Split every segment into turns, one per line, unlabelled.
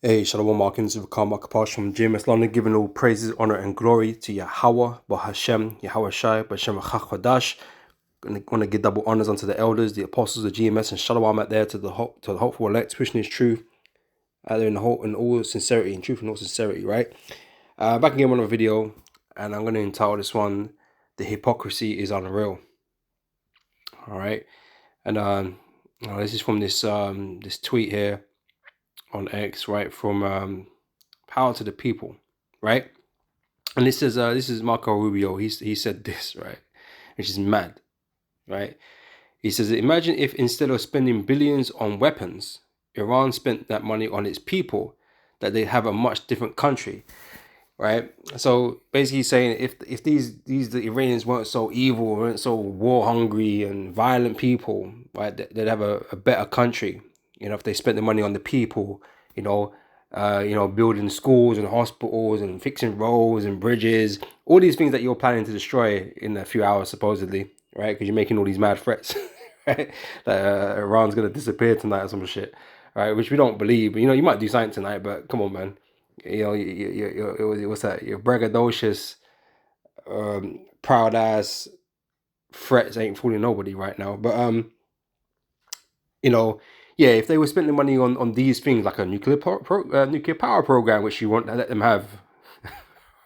Hey, Shalom Markins of Karma Kapash from GMS London, giving all praises, honor, and glory to Yahweh, Bahashem, Yahweh Shai, Bashem Chachadash. I want to give double honors unto the elders, the apostles of GMS, and Shalom out there to the hopeful elect, pushing his truth out there in all sincerity, and truth and all sincerity, right? Back again with another video, and I'm going to entitle this one, "The Hypocrisy Is Unreal." All right, and this is from this tweet here on X, right, from Power to the People, right? And this is Marco Rubio. He said this, right, which is mad, right? He says, imagine if instead of spending billions on weapons, Iran spent that money on its people, that they'd have a much different country, right? So basically he's saying if the Iranians weren't so evil, weren't so war hungry and violent people, right, they'd have a better country. You know, if they spent the money on the people, building schools and hospitals and fixing roads and bridges, all these things that you're planning to destroy in a few hours, supposedly, right? Because you're making all these mad threats, right? That Iran's gonna disappear tonight or some shit, right? Which we don't believe. But, you might do something tonight, but come on, man. What's that? Your braggadocious, proud ass threats ain't fooling nobody right now. But yeah, if they were spending money on these things like a nuclear power program, which you want to let them have,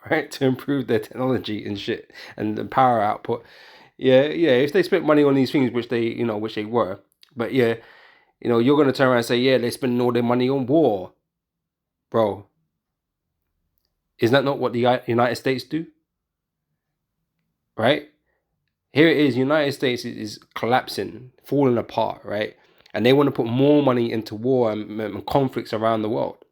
right, to improve their technology and shit and the power output. Yeah, if they spent money on these things, which they were, but yeah, you're gonna turn around and say, yeah, they're spending all their money on war, bro. Is that not what the United States do? Right? Here it is, United States is collapsing, falling apart, right? And they want to put more money into war and conflicts around the world,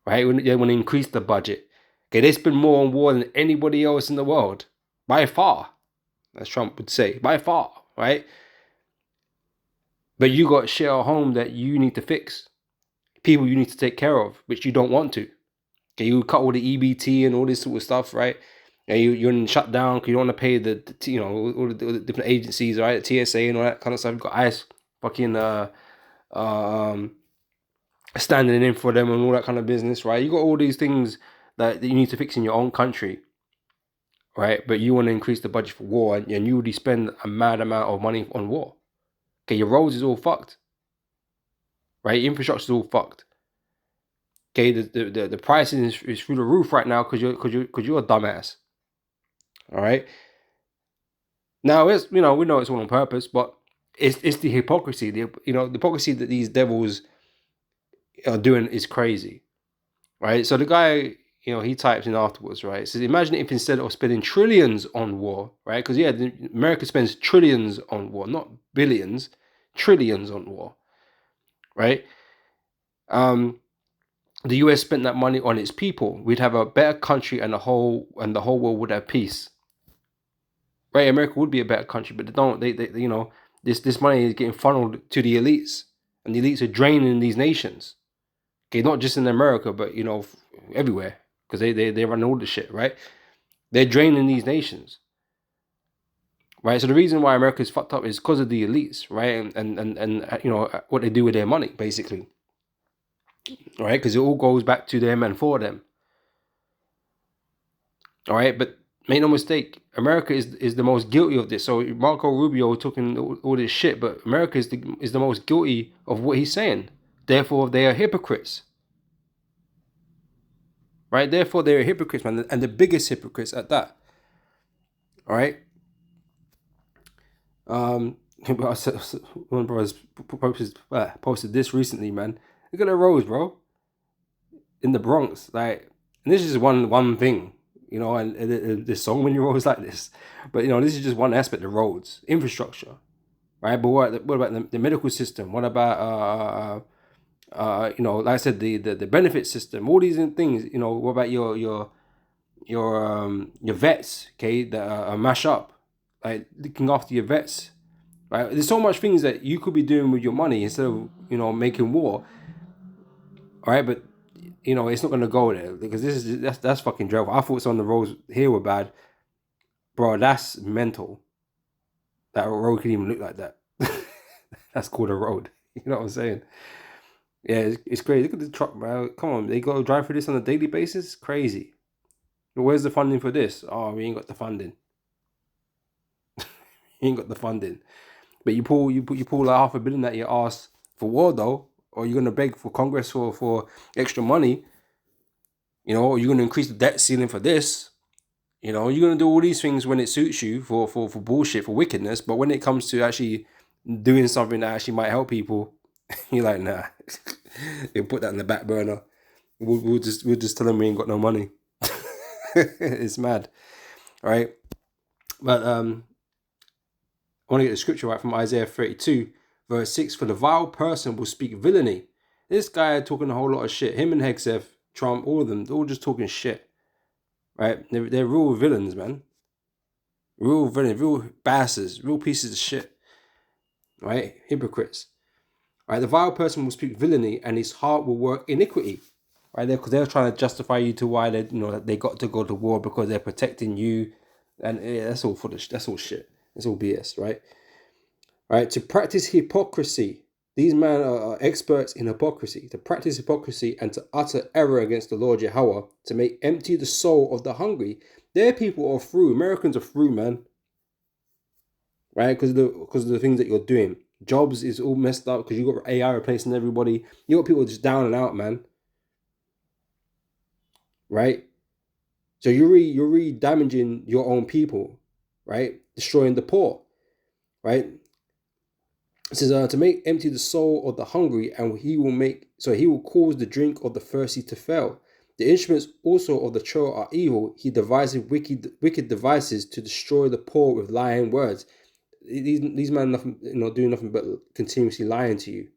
right? They want to increase the budget. Okay, they spend more on war than anybody else in the world, by far, as Trump would say, by far, right? But you got shit at home that you need to fix, people you need to take care of, which you don't want to. Okay, you cut all the EBT and all this sort of stuff, right? And you're in shutdown because you don't want to pay all the different agencies, right? The TSA and all that kind of stuff. You've got ICE fucking um, standing in for them and all that kind of business, right? You got all these things that you need to fix in your own country, right? But you want to increase the budget for war, and you already spend a mad amount of money on war. Okay, your roads is all fucked, right? Your infrastructure is all fucked. Okay, the pricing is through the roof right now because you're a dumbass. All right. Now it's we know it's all on purpose, but it's the hypocrisy. The hypocrisy that these devils are doing is crazy, right? So the guy, he types in afterwards, right? Says, imagine if instead of spending trillions on war, right? Because America spends trillions on war, not billions, trillions on war, right? The US spent that money on its people, we'd have a better country, and the whole world would have peace. Right, America would be a better country, but they don't. They this money is getting funneled to the elites, and the elites are draining these nations. Okay, not just in America, but everywhere, because they run all the shit, right? They're draining these nations, right? So the reason why America is fucked up is because of the elites, right? And what they do with their money, basically, right? Because it all goes back to them and for them. All right, but make no mistake, America is the most guilty of this. So Marco Rubio talking all this shit, but America is the most guilty of what he's saying. Therefore, they are hypocrites. Right? Therefore, they're hypocrites, man, and the biggest hypocrites at that. All right. One brother posted this recently, man. Look at the roads, bro, in the Bronx. Like, and this is one thing. And there's so many roads like this, but this is just one aspect of roads infrastructure, right? But what about the medical system? What about like I said, the benefit system? All these things. What about your vets? Okay, that are mash up, like looking after your vets, right? There's so much things that you could be doing with your money instead of making war, all right? But it's not gonna go there because that's fucking dreadful. I thought some of the roads here were bad, bro. That's mental. That road can even look like that. That's called a road. You know what I'm saying? Yeah, it's crazy. Look at the truck, bro. Come on, they got to drive for this on a daily basis. Crazy. Where's the funding for this? Oh, we ain't got the funding. You ain't got the funding. But you pull like $500 million at your ass for war though, or you're gonna beg for Congress for extra money. Or you're gonna increase the debt ceiling for this. You're gonna do all these things when it suits you for bullshit, for wickedness. But when it comes to actually doing something that actually might help people, you're like, nah. You put that in the back burner. We'll just tell them we ain't got no money. It's mad, right? But I want to get the scripture right from Isaiah 32, verse 6. For the vile person will speak villainy. This guy talking a whole lot of shit. Him and Hegseth, Trump, all of them, they're all just talking shit, right? They're real villains, man. Real villains, real bastards, real pieces of shit, right? Hypocrites, right? The vile person will speak villainy, and his heart will work iniquity, right? Because they're trying to justify you to why they got to go to war because they're protecting you, and yeah, that's all foolish. That's all shit. That's all BS, right? Right, to practice hypocrisy. These men are experts in hypocrisy. To practice hypocrisy and to utter error against the Lord Yahweh, to make empty the soul of the hungry. Their people are through. Americans are through, man. Right, because of the things that you're doing. Jobs is all messed up because you got AI replacing everybody. You got people just down and out, man. Right, so you're really damaging your own people, right? Destroying the poor, right? It says to make empty the soul of the hungry, and he will cause the drink of the thirsty to fail. The instruments also of the churl are evil. He devises wicked devices to destroy the poor with lying words. These men do nothing but continuously lying to you,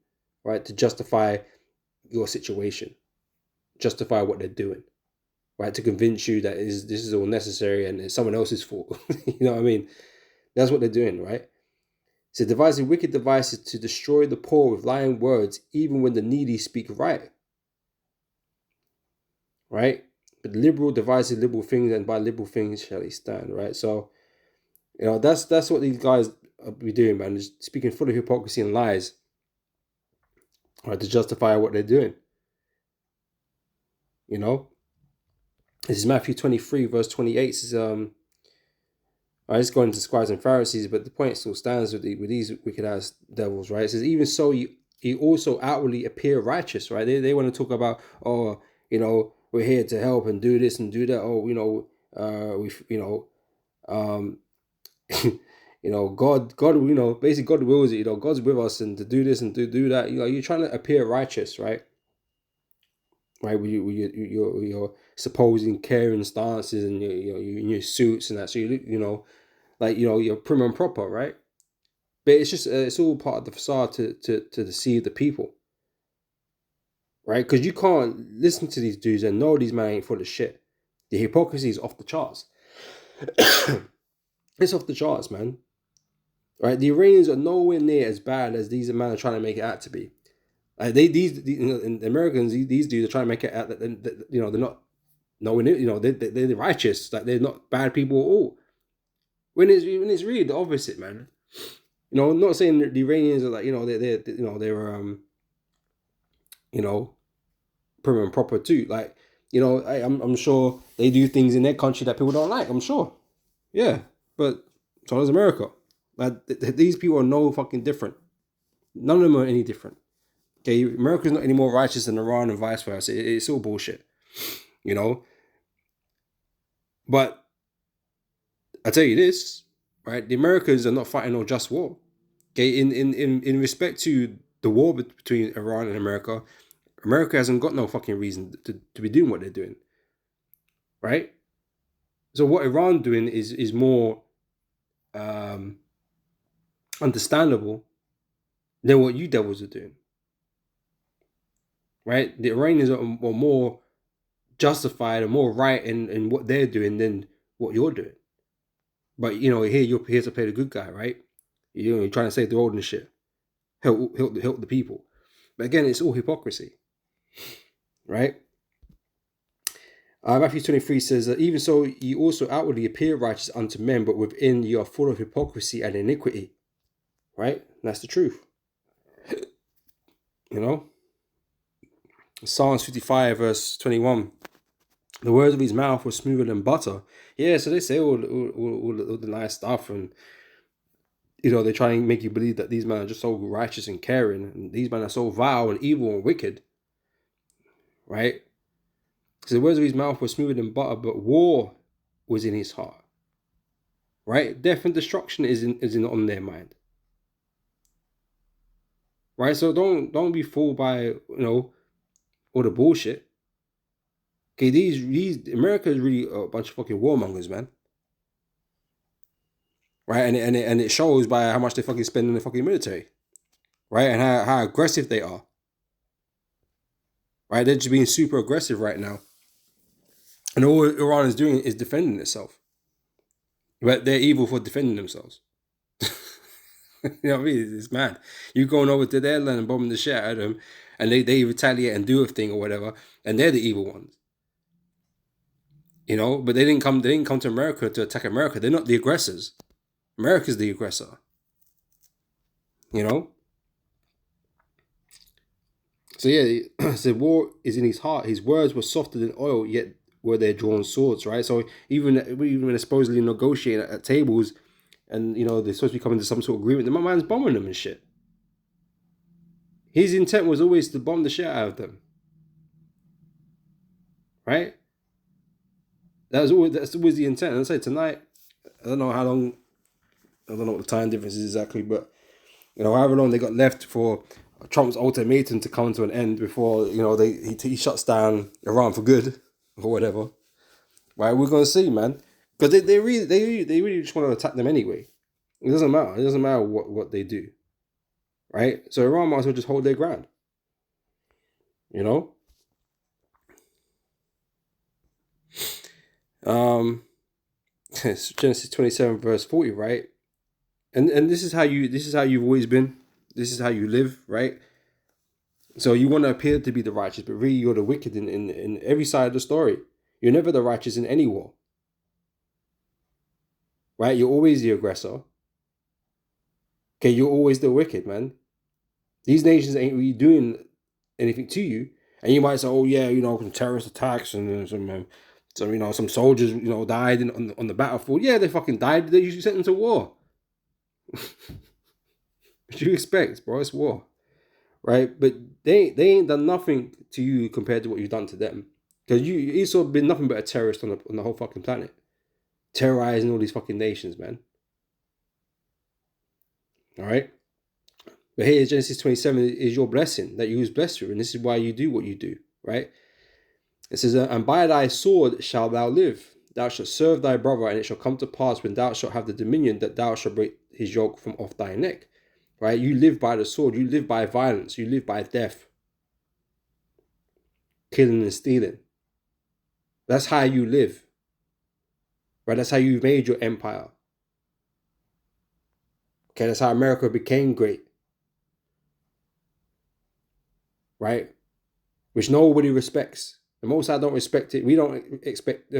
right? To justify your situation, justify what they're doing, right? To convince you that this is all necessary and it's someone else's fault. You know what I mean? That's what they're doing, right? So devising wicked devices to destroy the poor with lying words, even when the needy speak right. Right? But liberal devises liberal things, and by liberal things shall he stand. Right? So, that's what these guys be doing, man. Just speaking full of hypocrisy and lies, right, to justify what they're doing. This is Matthew 23, verse 28. It says, I just go into scribes and Pharisees, but the point still stands with these wicked ass devils, right? It says, even so, he also outwardly appear righteous, right? They want to talk about, we're here to help and do this and do that. God, basically God wills it. God's with us and to do this and to do that. You're trying to appear righteous, right? Right, with your supposing caring stances and your suits and that. So you're prim and proper, right? But it's just it's all part of the facade to deceive the people, right? Because you can't listen to these dudes and know these men ain't full of shit. The hypocrisy is off the charts. It's off the charts, man. Right? The Iranians are nowhere near as bad as these men are trying to make it out to be. These the Americans, these dudes are trying to make it out that they're not nowhere near. They're righteous. Like they're not bad people at all. When it's really the opposite, man. I'm not saying that the Iranians are like they're prim and proper too. Like I'm sure they do things in their country that people don't like. I'm sure, yeah. But so does America. Like these people are no fucking different. None of them are any different. Okay, America's not any more righteous than Iran and vice versa. It's all bullshit, But I tell you this, right? The Americans are not fighting no just war. Okay, in respect to the war between Iran and America, America hasn't got no fucking reason to be doing what they're doing, right? So what Iran doing is more understandable than what you devils are doing, right? The Iranians are more justified and more right in what they're doing than what you're doing. But you're here to play the good guy, right? You're trying to save the world and shit, help the people. But again, it's all hypocrisy, right? Matthew 23 says, even so, ye also outwardly appear righteous unto men, but within you are full of hypocrisy and iniquity. Right? And that's the truth. Psalms 55 verse 21. The words of his mouth were smoother than butter. Yeah, so they say all the nice stuff, and they try and make you believe that these men are just so righteous and caring, and these men are so vile and evil and wicked, right? So the words of his mouth were smoother than butter, but war was in his heart, right? Death and destruction is on their mind, right? So don't be fooled by all the bullshit. Okay, these America is really a bunch of fucking warmongers, man. Right, and it shows by how much they fucking spend in the fucking military, right, and how aggressive they are. Right, they're just being super aggressive right now, and all Iran is doing is defending itself. But they're evil for defending themselves. You know what I mean? It's mad. You going over to their land and bombing the shit out of them, and they retaliate and do a thing or whatever, and they're the evil ones. But they didn't come to America to attack America. They're not the aggressors. America's the aggressor. So yeah, so war is in his heart. His words were softer than oil, yet were they drawn swords, right? So even when they're supposedly negotiating at tables, and they're supposed to be coming to some sort of agreement, then my man's bombing them and shit. His intent was always to bomb the shit out of them, right? That's always the intent. And I say tonight, I don't know how long, I don't know what the time difference is exactly, but however long they got left for Trump's ultimatum to come to an end before he shuts down Iran for good or whatever. Right, we're gonna see, man, because they really just want to attack them anyway. It doesn't matter. It doesn't matter what they do. Right, so Iran might as well just hold their ground. It's Genesis 27 verse 40, right? And this is how you've always been. This is how you live, right? So you want to appear to be the righteous, but really you're the wicked in every side of the story. You're never the righteous in any war. Right? You're always the aggressor. Okay, you're always the wicked, man. These nations ain't really doing anything to you. And you might say, oh yeah, some terrorist attacks and some soldiers, died on the battlefield. Yeah, they fucking died. They usually sent them to war. What do you expect, bro? It's war. Right? But they ain't done nothing to you compared to what you've done to them. Because Esau been nothing but a terrorist on the whole fucking planet. Terrorizing all these fucking nations, man. Alright? But here, Genesis 27 is your blessing that you was blessed with, and this is why you do what you do, right? It says, and by thy sword shalt thou live. Thou shalt serve thy brother, and it shall come to pass when thou shalt have the dominion that thou shalt break his yoke from off thy neck. Right? You live by the sword. You live by violence. You live by death. Killing and stealing. That's how you live. Right? That's how you made your empire. Okay, that's how America became great. Right? Which nobody respects. The Most High don't respect it. We don't respect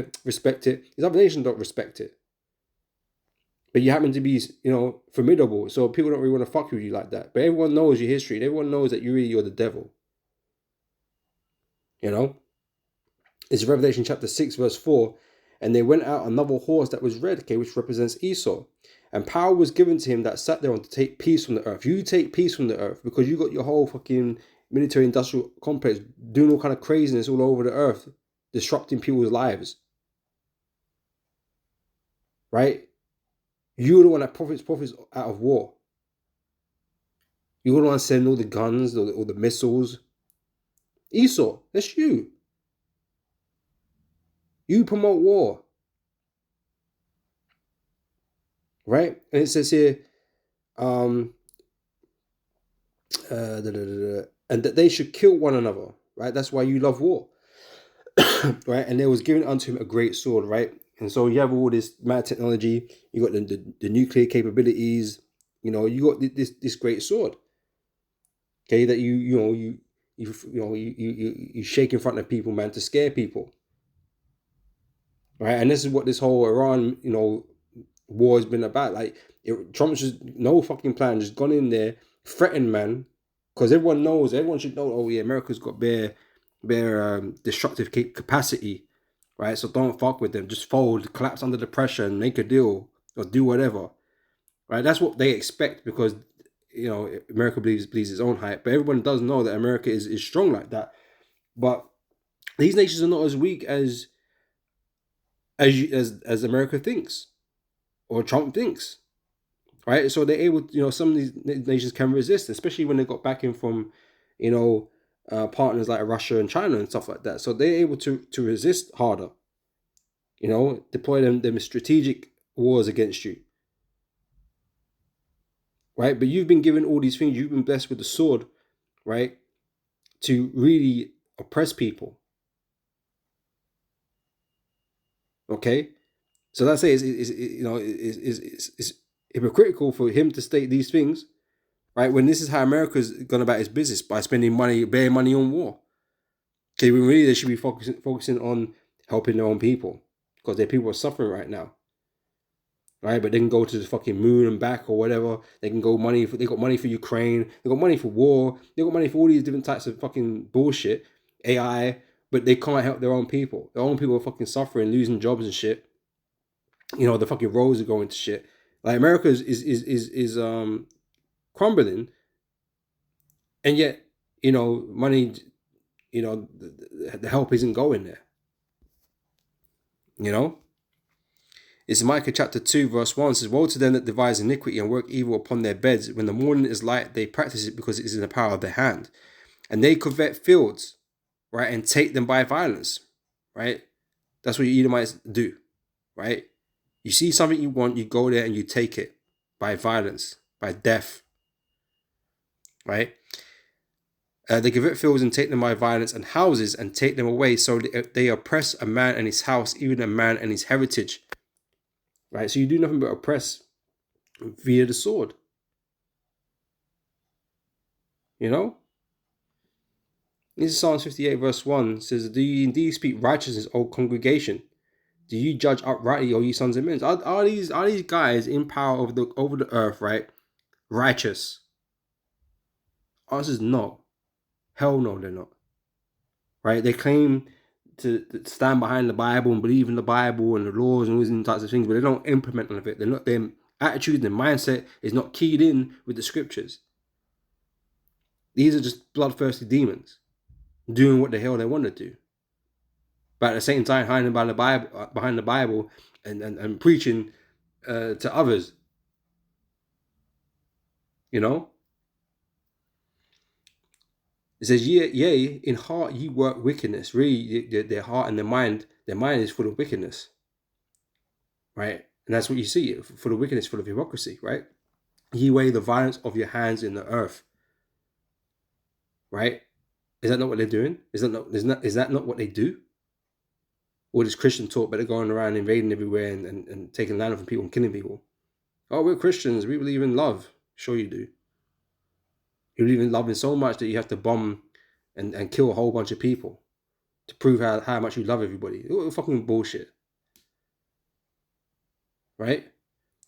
it. These other nations don't respect it. But you happen to be, formidable. So people don't really want to fuck with you like that. But everyone knows your history. Everyone knows that you're the devil. It's Revelation chapter 6, verse 4. And they went out another horse that was red, okay, which represents Esau. And power was given to him that sat there on to take peace from the earth. You take peace from the earth because you got your whole fucking military industrial complex doing all kind of craziness all over the earth, disrupting people's lives. Right? You're the one that profits out of war. You're the one sending all the guns, all the missiles. Esau, that's you. You promote war. Right? And it says here, and that they should kill one another. Right? That's why you love war. Right? And there was given unto him a great sword, right? And so you have all this mad technology, you got the nuclear capabilities, you got this great sword. Okay, that you shake in front of people, man, to scare people. Right? And this is what this whole Iran, war has been about. Like Trump's just no fucking plan, just gone in there, threatened, man. Because everyone should know, oh yeah, America's got bare their destructive capacity, right? So don't fuck with them. Just fold, collapse under the pressure, and make a deal or do whatever, right? That's what they expect because America believes its own hype, but everyone does know that America is strong like that. But these nations are not as weak as America thinks or Trump thinks, right? So they're able, some of these nations can resist, especially when they got backing from, partners like Russia and China and stuff like that. So they're able to resist harder, deploy them strategic wars against you, right? But you've been given all these things. You've been blessed with the sword, right, to really oppress people. Okay, so that's it. It's hypocritical for him to state these things, right? When this is how America's gone about its business by spending bare money on war. Okay, when really they should be focusing on helping their own people because their people are suffering right now, right? But they can go to the fucking moon and back or whatever. They can go money for. They got money for Ukraine. They got money for war. They got money for all these different types of fucking bullshit, AI. But they can't help their own people. Their own people are fucking suffering, losing jobs and shit. The fucking roads are going to shit. Like America is crumbling, and yet money, the help isn't going there. It's Micah chapter 2 verse 1 says, "Woe to them that devise iniquity and work evil upon their beds. When the morning is light, they practice it because it is in the power of their hand. And they covet fields, right, and take them by violence," right? That's what you Edomites do, right? You see something you want, you go there and you take it by violence, by death, right? They covet fields and take them by violence, and houses and take them away. So they oppress a man and his house, even a man and his heritage. Right, so you do nothing but oppress via the sword. This is Psalms 58 verse 1. It says, "Do you indeed speak righteousness, O congregation? Do you judge uprightly, O ye sons of men?" Are these guys in power over the earth, right? Righteous? Answer is no. Hell no, they're not. Right? They claim to stand behind the Bible and believe in the Bible and the laws and all these types of things, but they don't implement none of it. They're not, their attitude and mindset is not keyed in with the scriptures. These are just bloodthirsty demons doing what the hell they want to do, but at the same time hiding behind the Bible and preaching to others. It says, yea, in heart ye work wickedness. Really, their heart and their mind is full of wickedness, right? And that's what you see, full of wickedness, full of hypocrisy, right? Ye weigh the violence of your hands in the earth, right? Is that not what they're doing? Is that not what they do? All this Christian talk, but they're going around invading everywhere and taking land from people and killing people. Oh, we're Christians. We believe in love. Sure you do. You believe in loving so much that you have to bomb and kill a whole bunch of people to prove how much you love everybody. What fucking bullshit. Right?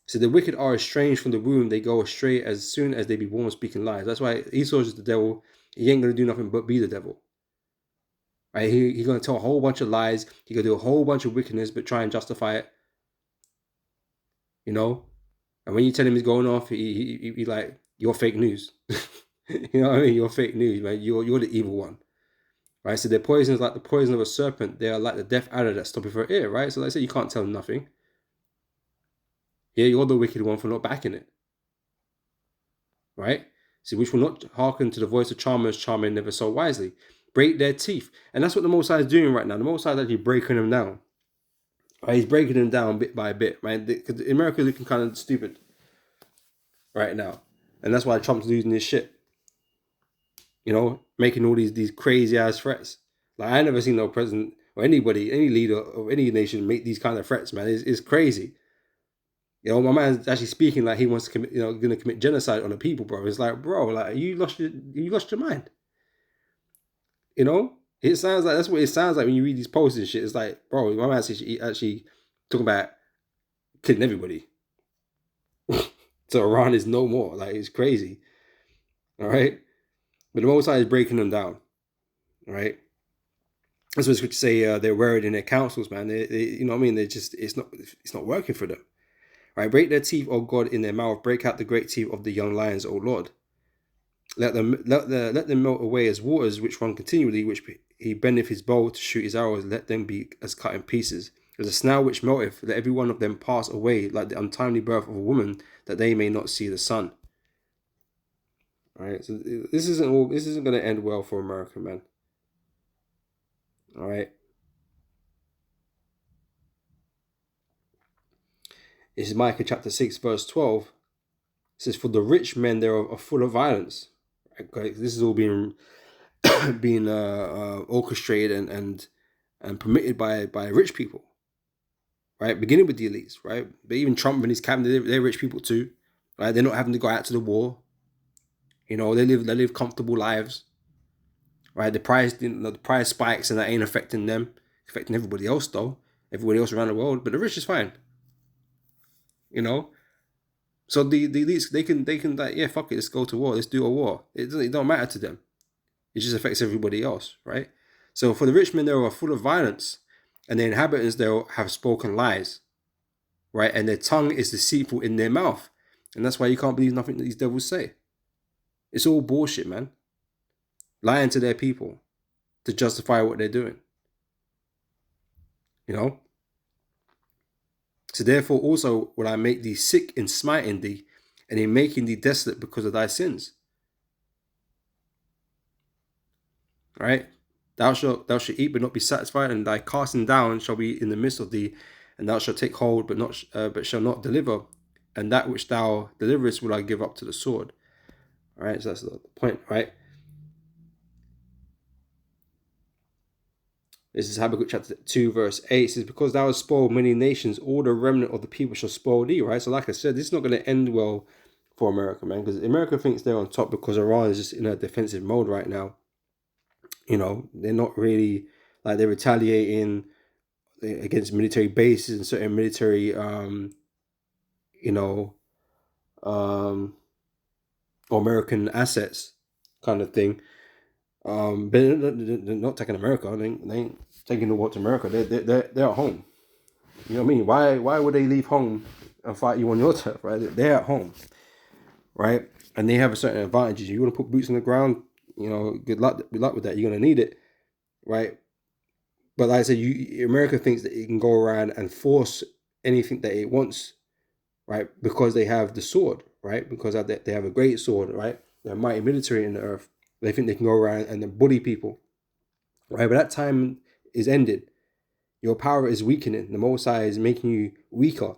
So the wicked are estranged from the womb. They go astray as soon as they be born speaking lies. That's why Esau is the devil. He ain't going to do nothing but be the devil. Right? He's going to tell a whole bunch of lies. He's going to do a whole bunch of wickedness, but try and justify it. And when you tell him he's going off, he like, you're fake news. You know what I mean? You're fake news, man. You're the evil one. Right? So their poison is like the poison of a serpent. They are like the deaf adder that stoppeth her ear, right? So like I said, you can't tell them nothing. Yeah, you're the wicked one for not backing it. Right? See, which will not hearken to the voice of charmers, charming never so wisely. Break their teeth. And that's what the Most High is doing right now. The Most High is actually breaking them down. Right? He's breaking them down bit by bit, right? Because America is looking kind of stupid right now. And that's why Trump's losing his shit. Making all these crazy ass threats. Like, I never seen no president or anybody, any leader of any nation make these kind of threats, man. It's crazy. My man's actually speaking like he wants to commit, going to commit genocide on the people, bro. It's like, bro, like you lost your mind. It sounds like that's what it sounds like when you read these posts and shit. It's like, bro, my man's actually talking about killing everybody. So Iran is no more. Like, it's crazy. All right, but the Most High is breaking them down. All right. That's what it's good to say. They're worried in their councils, man. You know what I mean? They're just it's not working for them. Right? Break their teeth, O God, in their mouth. Break out the great teeth of the young lions, O Lord. Let them melt away as waters which run continually, which he bendeth his bow to shoot his arrows. Let them be as cut in pieces. As a snail which melteth, let every one of them pass away like the untimely birth of a woman, that they may not see the sun. All right, so this isn't going to end well for America, man. All right, this is Micah chapter 6, verse 12. It says, "For the rich men thereof are full of violence." Okay, this is all being orchestrated and permitted by rich people, right? Beginning with the elites, right? But even Trump and his cabinet, they're rich people too, right? They're not having to go out to the war. You know, they live comfortable lives, right? The price spikes, and that ain't affecting them, affecting everybody else though. Everybody else around the world, but the rich is fine. You know, so the elites they can like, yeah, fuck it, let's go to war, let's do a war. It don't matter to them. It just affects everybody else, right? So for the rich men, they are full of violence, and the inhabitants there have spoken lies, right? And their tongue is deceitful in their mouth, and that's why you can't believe nothing that these devils say. It's all bullshit, man. Lying to their people to justify what they're doing. You know. So therefore, also will I make thee sick in smiting thee, and in making thee desolate because of thy sins. Right? Thou shalt eat but not be satisfied, and thy casting down shall be in the midst of thee, and thou shalt take hold but shall not deliver, and that which thou deliverest will I give up to the sword. All right, so that's the point, right? This is Habakkuk chapter 2, verse 8. It says, because thou hast spoiled many nations, all the remnant of the people shall spoil thee, right? So like I said, this is not going to end well for America, man, because America thinks they're on top because Iran is just in a defensive mode right now. You know, they're not really, like, they're retaliating against military bases and certain military, you know, or American assets kind of thing. But they're not taking America. They ain't taking the war to America. They're at home. You know what I mean? Why would they leave home and fight you on your turf, right? They're at home, right? And they have a certain advantages. You want to put boots on the ground, you know, good luck with that. You're going to need it, right? But like I said, America thinks that it can go around and force anything that it wants, right? Because they have the sword, right? Because they have a great sword, right? They're a mighty military in the earth. They think they can go around and then bully people, right? But that time is ended. Your power is weakening. The Most High is making you weaker,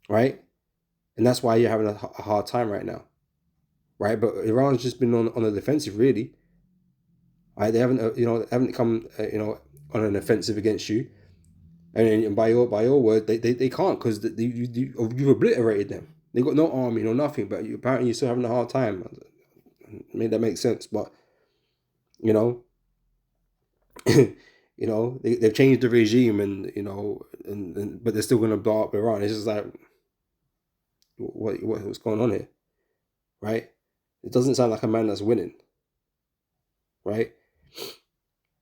right? And that's why you're having a hard time right now, right? But Iran's just been on the defensive, really. Right? They haven't come on an offensive against you, and by your word, they can't, because you've obliterated them. They got no army, no nothing, but apparently you're still having a hard time. I mean, that makes sense, but you know, you know, they've changed the regime, and you know, but they're still going to blow up Iran. It's just like, what's going on here, right? It doesn't sound like a man that's winning, right?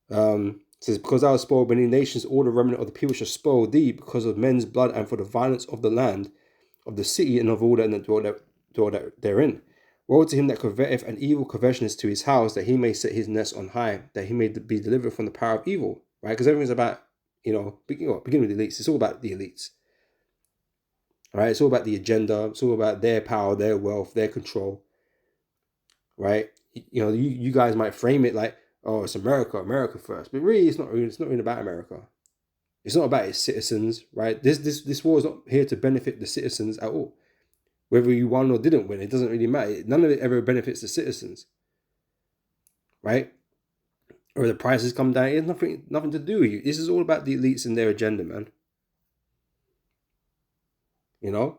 It says, because thou hast spoiled many nations, all the remnant of the people shall spoil thee, because of men's blood, and for the violence of the land, of the city, and of all that dwell therein. Woe to him that coveteth an evil covetousness to his house, that he may set his nest on high, that he may be delivered from the power of evil, right? Because everything's about, beginning with the elites. It's all about the elites, right? It's all about the agenda. It's all about their power, their wealth, their control, right? You know, you guys might frame it like, oh, it's America first, but really, it's not really about America. It's not about its citizens, right? This war is not here to benefit the citizens at all. Whether you won or didn't win, it doesn't really matter. None of it ever benefits the citizens, right? Or the prices come down. It has nothing to do with you. This is all about the elites and their agenda, man. You know?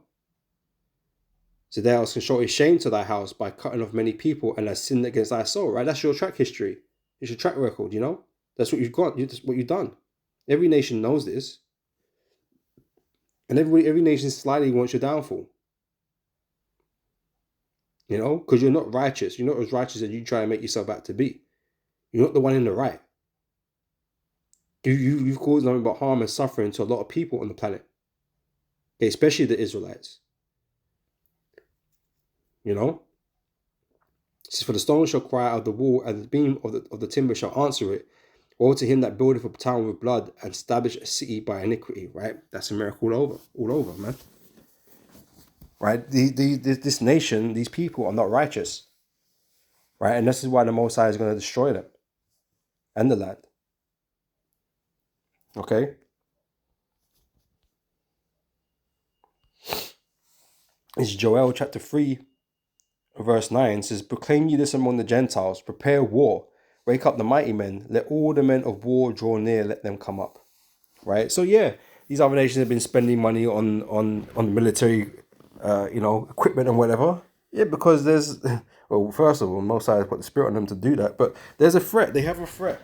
So thou hast shown shame to thy house by cutting off many people, and hast sinned against thy soul, right? That's your track history. It's your track record, you know? That's what you've got. That's what you've done. Every nation knows this. And every nation slightly wants your downfall. Because you're not righteous. You're not as righteous as you try and make yourself out to be. You're not the one in the right. You've caused nothing but harm and suffering to a lot of people on the planet, especially the Israelites. You know, it says, for the stone shall cry out of the wall, and the beam of the timber shall answer it. Woe to him that buildeth a town with blood and establish a city by iniquity. Right, that's a miracle all over, man. Right, this nation, these people are not righteous. Right, and this is why the Most High is going to destroy them and the land. Okay. It's Joel chapter 3, verse 9 says, proclaim ye this among the Gentiles, prepare war, wake up the mighty men, let all the men of war draw near, let them come up. Right? So yeah, these other nations have been spending money on military equipment and whatever. Yeah, because there's, well, first of all, most sides put the spirit on them to do that, but there's a threat. They have a threat.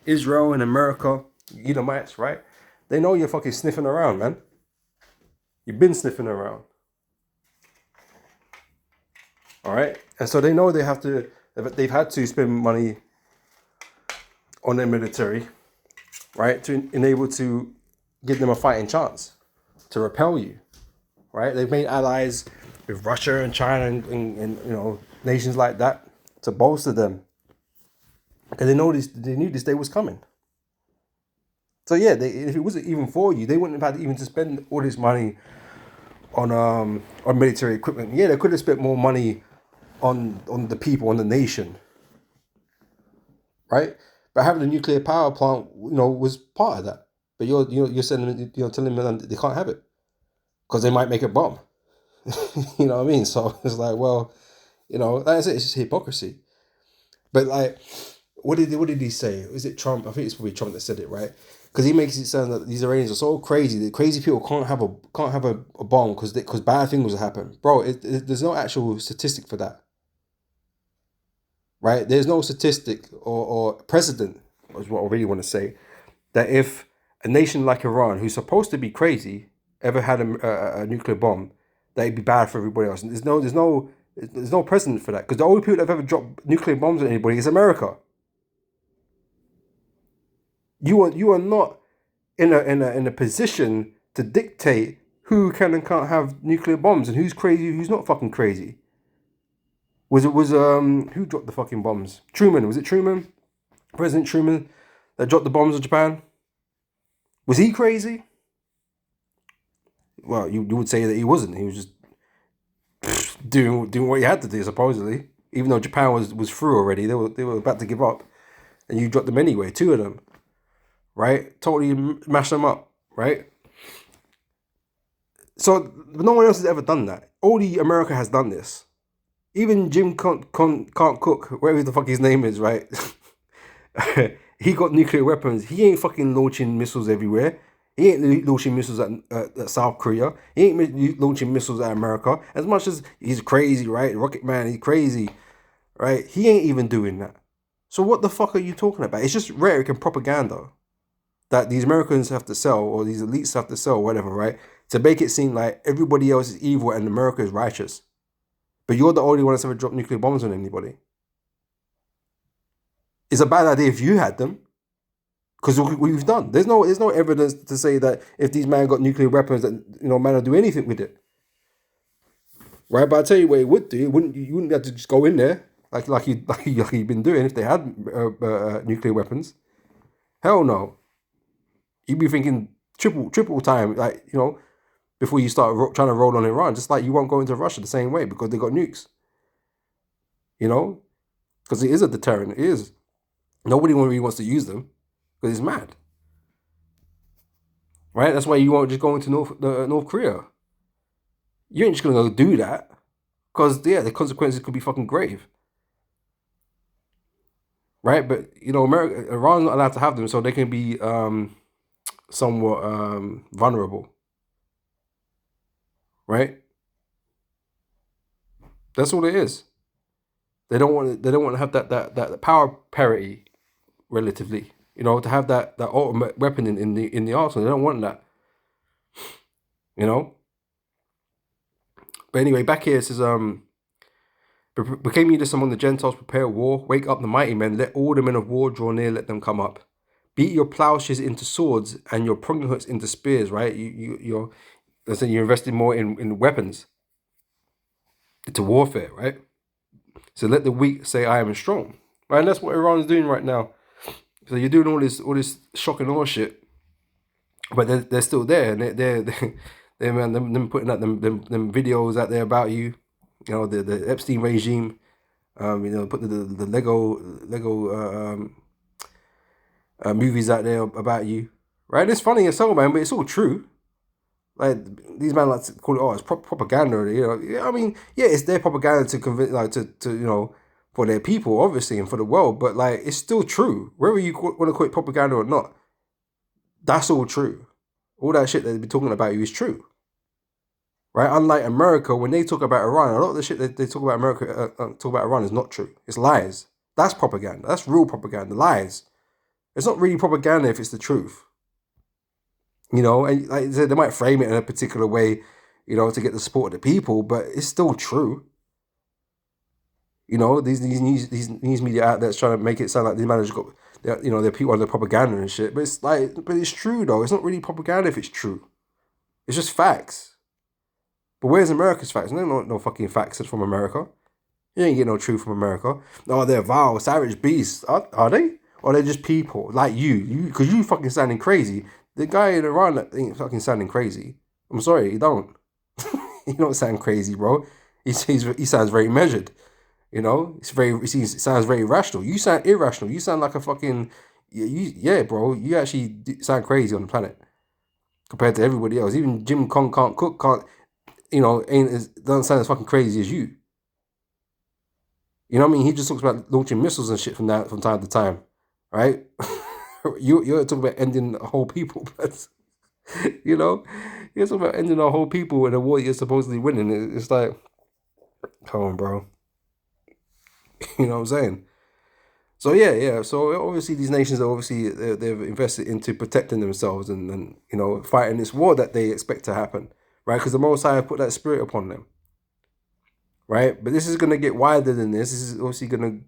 Israel and America, Edomites, right? They know you're fucking sniffing around, man. You've been sniffing around. All right, and so they know they've had to spend money on their military, right, to enable to give them a fighting chance to repel you, right? They've made allies with Russia and China and nations like that to bolster them, because they knew this day was coming. So yeah, if it wasn't even for you, they wouldn't have had even to spend all this money on military equipment. Yeah, they could have spent more money on the people, on the nation, right? But having a nuclear power plant, was part of that. But you're sending, telling them they can't have it because they might make a bomb. You know what I mean? So it's like, well, like I said, it's just hypocrisy. But like, what did he say? Is it Trump? I think it's probably Trump that said it, right? Because he makes it sound that these Iranians are so crazy that crazy people can't have a bomb because bad things will happen, bro. There's no actual statistic for that. Right? There's no statistic or precedent, is what I really want to say, that if a nation like Iran, who's supposed to be crazy, ever had a nuclear bomb, that it'd be bad for everybody else. And there's no precedent for that, because the only people that have ever dropped nuclear bombs on anybody is America. You are not in a position to dictate who can and can't have nuclear bombs and who's crazy, who's not fucking crazy. Who dropped the fucking bombs? Truman. Was it Truman? President Truman that dropped the bombs on Japan? Was he crazy? Well, you would say that he wasn't. He was just doing what he had to do, supposedly. Even though Japan was through already, they were about to give up, and you dropped them anyway. 2 of them, right? Totally mashed them up, right? So no one else has ever done that. Only America has done this. Even Jim can't cook, whatever the fuck his name is, right? He got nuclear weapons. He ain't fucking launching missiles everywhere. He ain't launching missiles at South Korea. He ain't launching missiles at America. As much as he's crazy, right? Rocket Man, he's crazy, right? He ain't even doing that. So what the fuck are you talking about? It's just rhetoric and propaganda that these Americans have to sell, or these elites have to sell, whatever, right? To make it seem like everybody else is evil and America is righteous. But you're the only one that's ever dropped nuclear bombs on anybody. It's a bad idea if you had them, because we've done. There's no evidence to say that if these men got nuclear weapons, that man will do anything with it. Right? But I tell you what, it would do. You wouldn't be able to just go in there like you've been doing if they had nuclear weapons. Hell no. You'd be thinking triple time, before you start trying to roll on Iran, just like you won't go into Russia the same way because they got nukes. Because it is a deterrent. It is. Nobody really wants to use them because it's mad. Right? That's why you won't just go into North Korea. You ain't just going to go do that because, the consequences could be fucking grave. Right? But, Iran's not allowed to have them, so they can be somewhat vulnerable. Right? That's all it is. They don't want to have that power parity, relatively. To have that ultimate weapon in the arsenal. They don't want that. But anyway, back here it says, became you this among the Gentiles, prepare war, wake up the mighty men, let all the men of war draw near, let them come up. beat your plowshares into swords and your pruning hooks into spears, right? You're let's say you're investing more in weapons, into warfare, right? So let the weak say I am strong. Right? And that's what Iran's doing right now. So you're doing all this shock and awe shit, but they're still there, and they're man, them putting out them videos out there about you, the Epstein regime, put the Lego movies out there about you, right? It's funny as hell, man, but it's all true. Like these men like to call it, oh, it's propaganda, Yeah, I mean, yeah, it's their propaganda to convince, like to for their people, obviously, and for the world. But like, it's still true, whether you want to call it propaganda or not. That's all true. All that shit that they be talking about you is true, right? Unlike America, when they talk about Iran, a lot of the shit that they talk about America, talk about Iran is not true. It's lies. That's propaganda. That's real propaganda. Lies. It's not really propaganda if it's the truth. And like I said, they might frame it in a particular way, to get the support of the people, but it's still true. These news media outlets trying to make it sound like these managers got, they're people under propaganda and shit. But it's true though. It's not really propaganda if it's true. It's just facts. But where's America's facts? No fucking facts from America. You ain't get no truth from America. No, they're vile, savage beasts. Are they? Or they're just people like you, because you fucking sounding crazy. The guy in Iran that ain't fucking sounding crazy. I'm sorry, he don't. He don't sound crazy, bro. He sounds very measured. He sounds very rational. You sound irrational. You sound like a fucking bro. You actually sound crazy on the planet compared to everybody else. Even Jim Kong can't cook, doesn't sound as fucking crazy as you. You know what I mean? He just talks about launching missiles and shit from time to time, right? You're talking about ending a whole people, but you're talking about ending a whole people in a war you're supposedly winning. It's like, come on, bro. You know what I'm saying? So yeah. So obviously these nations are they've invested into protecting themselves and fighting this war that they expect to happen, right? Because the Most High put that spirit upon them, right? But this is gonna get wider than this. This is obviously gonna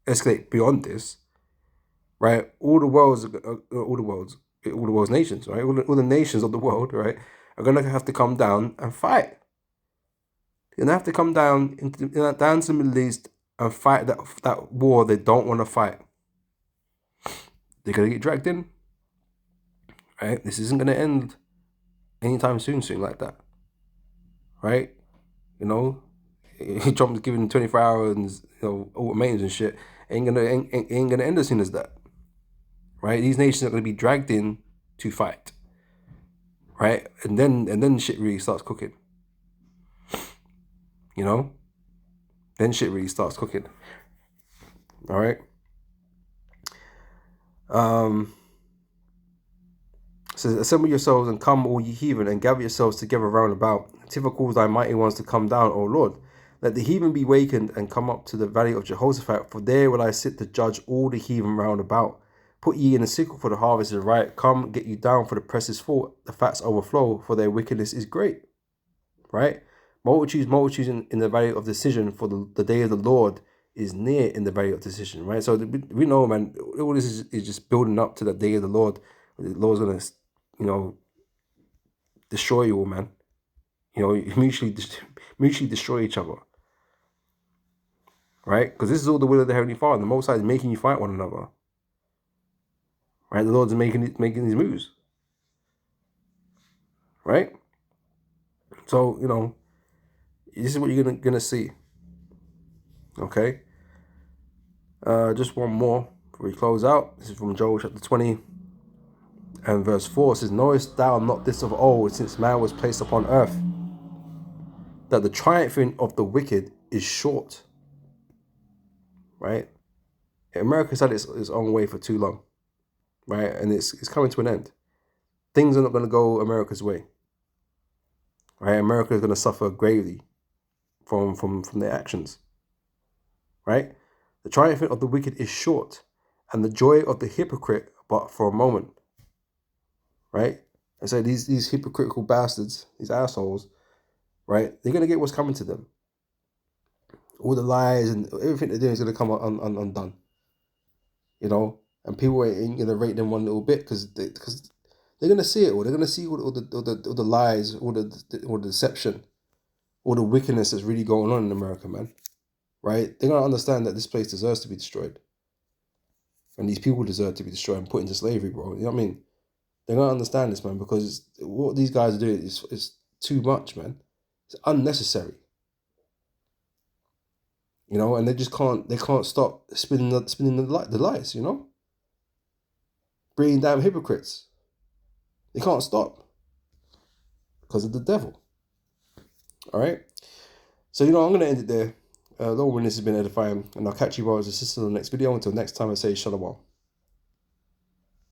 escalate beyond this, right? All the world's nations, right? All the nations of the world, right, are gonna have to come down and fight. They're gonna have to come down down to the Middle East and fight that war they don't want to fight. They're gonna get dragged in, right? This isn't gonna end anytime soon like that, right? Trump's giving 24 hours, ultimatums and shit. Ain't gonna end as soon as that, right? These nations are gonna be dragged in to fight, right? And then shit really starts cooking. Then shit really starts cooking. All right. Says, assemble yourselves and come, all ye heathen, and gather yourselves together round about. Tiffer calls thy mighty ones to come down, O Lord. Let the heathen be wakened and come up to the valley of Jehoshaphat, for there will I sit to judge all the heathen round about. Put ye in the sickle, for the harvest is right. Come, get you down, for the press is full, the fats overflow, for their wickedness is great. Right? Multitudes in the valley of decision, for the day of the Lord is near in the valley of decision. Right? So we know, man, all this is just building up to the day of the Lord. The Lord's going to, destroy you all, man. Mutually destroy each other. Right? Because this is all the will of the Heavenly Father. The Most High is making you fight one another. Right? The Lord's making these moves. Right? So, this is what you're gonna see. Okay? Just one more before we close out. This is from Joel chapter 20 and verse 4. It says, knowest thou not this of old, since man was placed upon earth, that the triumphing of the wicked is short? Right? America's had its own way for too long. Right? And it's coming to an end. Things are not going to go America's way. Right? America is going to suffer gravely from their actions. Right? The triumphing of the wicked is short, and the joy of the hypocrite but for a moment. Right? I say these hypocritical bastards, these assholes, right? They're gonna get what's coming to them. All the lies and everything they're doing is gonna come undone. And people ain't gonna rate them one little bit because they're gonna see it all. They're gonna see all the lies, all the deception, all the wickedness that's really going on in America, man. Right? They're gonna understand that this place deserves to be destroyed, and these people deserve to be destroyed and put into slavery, bro. You know what I mean? They're gonna understand this, man, because what these guys are doing is too much, man. It's unnecessary. You know, and they just can't stop spinning the lies, you know? Bringing down hypocrites. They can't stop because of the devil. All right? So, you know, I'm going to end it there. Long witness has been edifying, and I'll catch you brothers and sisters in the next video. Until next time, I say shalom.